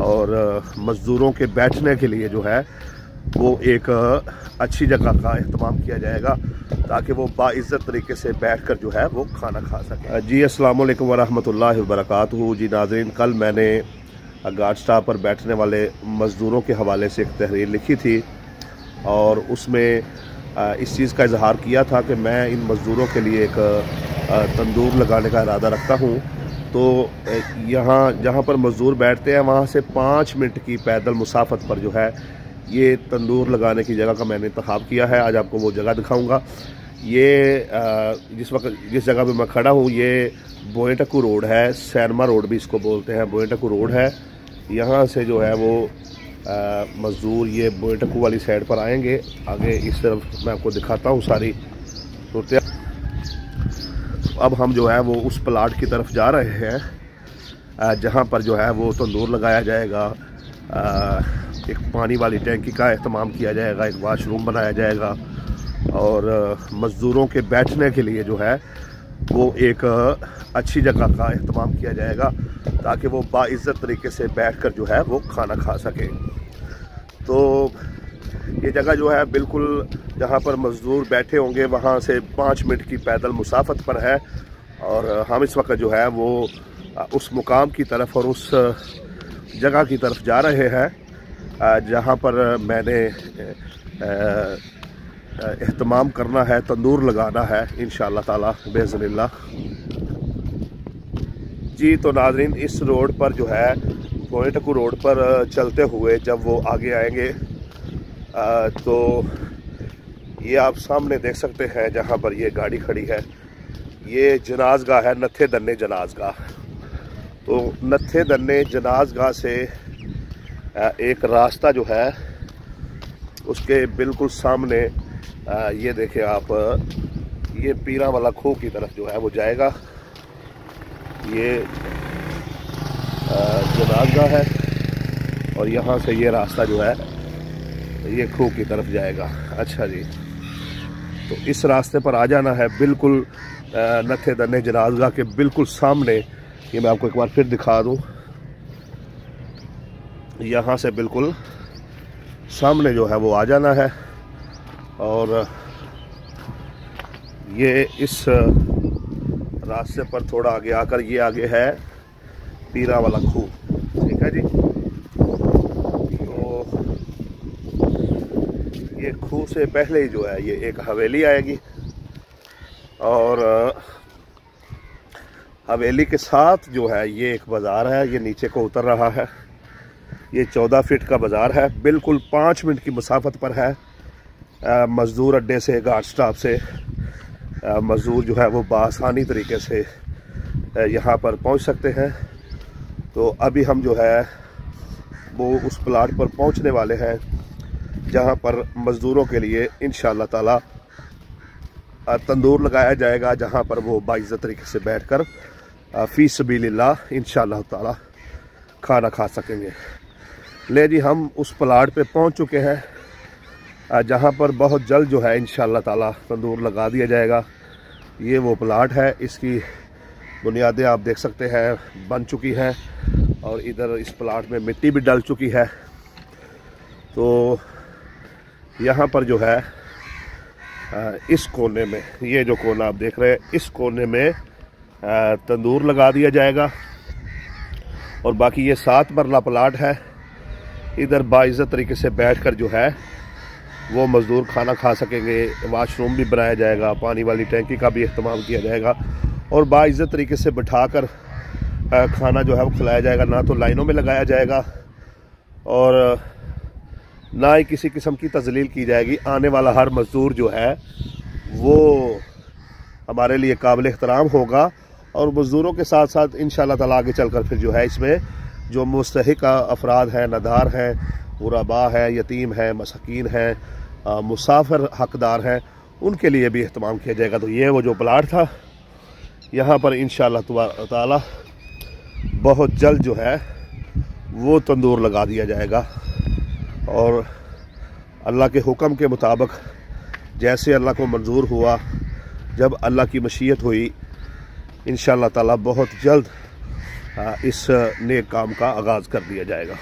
और मज़दूरों के बैठने के लिए जो है वो एक अच्छी जगह का एहतमाम किया जाएगा ताकि वो बाइज़्ज़त तरीके से बैठकर जो है वो खाना खा सके। जी अस्सलाम वालेकुम वरहमतुल्लाहि वबरकातुहू। जी नाज़रीन, कल मैंने गार्ड स्टाफ पर बैठने वाले मज़दूरों के हवाले से एक तहरीर लिखी थी और उसमें इस चीज़ का इजहार किया था कि मैं इन मज़दूरों के लिए एक तंदूर लगाने का इरादा रखता हूँ। तो यहाँ जहाँ पर मज़दूर बैठते हैं वहाँ से 5 मिनट की पैदल मुसाफत पर जो है ये तंदूर लगाने की जगह का मैंने इंतखाब किया है। आज आपको वो जगह दिखाऊंगा। ये जिस जगह पे मैं खड़ा हूँ ये बोएटकू रोड है, सैनमा रोड भी इसको बोलते हैं, बोएटकू रोड है। यहाँ से जो है वो मज़दूर ये बोएटकू वाली साइड पर आएंगे। आगे इस तरफ मैं आपको दिखाता हूँ सारी सूरत। अब हम जो है वो उस प्लाट की तरफ जा रहे हैं जहाँ पर जो है वो तंदूर लगाया जाएगा, एक पानी वाली टैंकी का एहतमाम किया जाएगा, एक वाशरूम बनाया जाएगा और मज़दूरों के बैठने के लिए जो है वो एक अच्छी जगह का एहतमाम किया जाएगा ताकि वो बाइज़्ज़त तरीके से बैठकर जो है वो खाना खा सके। तो ये जगह जो है बिल्कुल जहाँ पर मज़दूर बैठे होंगे वहाँ से 5 मिनट की पैदल मुसाफत पर है और हम इस वक्त जो है वो उस मुकाम की तरफ और उस जगह की तरफ जा रहे हैं जहाँ पर मैंने एहतमाम करना है, तंदूर लगाना है इंशाअल्लाह ताला बेज़निल्लाह। जी तो नाज़रीन, इस रोड पर जो है बोएटकू रोड पर चलते हुए जब वो आगे आएंगे तो ये आप सामने देख सकते हैं जहाँ पर ये गाड़ी खड़ी है, ये जनाज़गाह है, नत्थे दन्ने जनाज़गाह। तो नत्थे दन्ने जनाज़गाह से एक रास्ता जो है उसके बिल्कुल सामने ये देखें आप, ये पीरा वाला खो की तरफ जो है वो जाएगा। ये जनाज़गाह है और यहाँ से ये रास्ता जो है ये खो की तरफ जाएगा। अच्छा जी, तो इस रास्ते पर आ जाना है बिल्कुल नत्थे दन्ने जनाज़गाह के बिल्कुल सामने। ये मैं आपको एक बार फिर दिखा दूँ, यहाँ से बिल्कुल सामने जो है वो आ जाना है और ये इस रास्ते पर थोड़ा आगे आकर ये आगे है पीरा वाला खूह। ठीक है जी, तो ये खूह से पहले ही जो है ये एक हवेली आएगी और हवेली के साथ जो है ये एक बाज़ार है, ये नीचे को उतर रहा है। ये 14 फीट का बाज़ार है, बिल्कुल 5 मिनट की मुसाफत पर है मज़दूर अड्डे से, गार्ड स्टाफ से। मज़दूर जो है वो बआसानी तरीके से यहाँ पर पहुँच सकते हैं। तो अभी हम जो है वो उस प्लाट पर पहुँचने वाले हैं जहाँ पर मज़दूरों के लिए इंशाअल्लाह ताला तंदूर लगाया जाएगा, जहाँ पर वो बाइज़्ज़त तरीके से बैठकर फ़ी सबीलिल्लाह इंशाअल्लाह ताला खाना खा सकेंगे। ले जी, हम उस प्लाट पे पहुंच चुके हैं जहां पर बहुत जल्द जो है इंशाअल्लाह ताला तंदूर लगा दिया जाएगा। ये वो प्लाट है, इसकी बुनियादें आप देख सकते हैं बन चुकी हैं और इधर इस प्लाट में मिट्टी भी डल चुकी है। तो यहाँ पर जो है इस कोने में, ये जो कोना आप देख रहे हैं, इस कोने में तंदूर लगा दिया जाएगा और बाकी ये 7 मरला प्लाट है। इधर बाइज़्ज़त तरीके से बैठकर जो है वो मज़दूर खाना खा सकेंगे। वाशरूम भी बनाया जाएगा, पानी वाली टैंकी का भी एहतमाम किया जाएगा और बाइज़्ज़त तरीके से बिठाकर खाना जो है वो खिलाया जाएगा। ना तो लाइनों में लगाया जाएगा और ना ही किसी किस्म की तज़लील की जाएगी। आने वाला हर मज़दूर जो है वो हमारे लिए काबिल एहतराम होगा और मज़दूरों के साथ साथ इंशाअल्लाह ताला आगे चलकर फिर जो है इसमें जो मुस्तहिक अफराद हैं, नदार हैं, गुरबा है, यतीम है, मसाकीन हैं, मुसाफिर हकदार हैं, उनके लिए भी एहतमाम किया जाएगा। तो ये वो जो प्लाट था, यहाँ पर इंशाअल्लाह ताला बहुत जल्द जो है वो तंदूर लगा दिया जाएगा और अल्लाह के हुक्म के मुताबिक जैसे अल्लाह को मंजूर हुआ, जब अल्लाह की मशीयत हुई, इंशाअल्लाह ताला बहुत जल्द इस नेक काम का आगाज़ कर दिया जाएगा।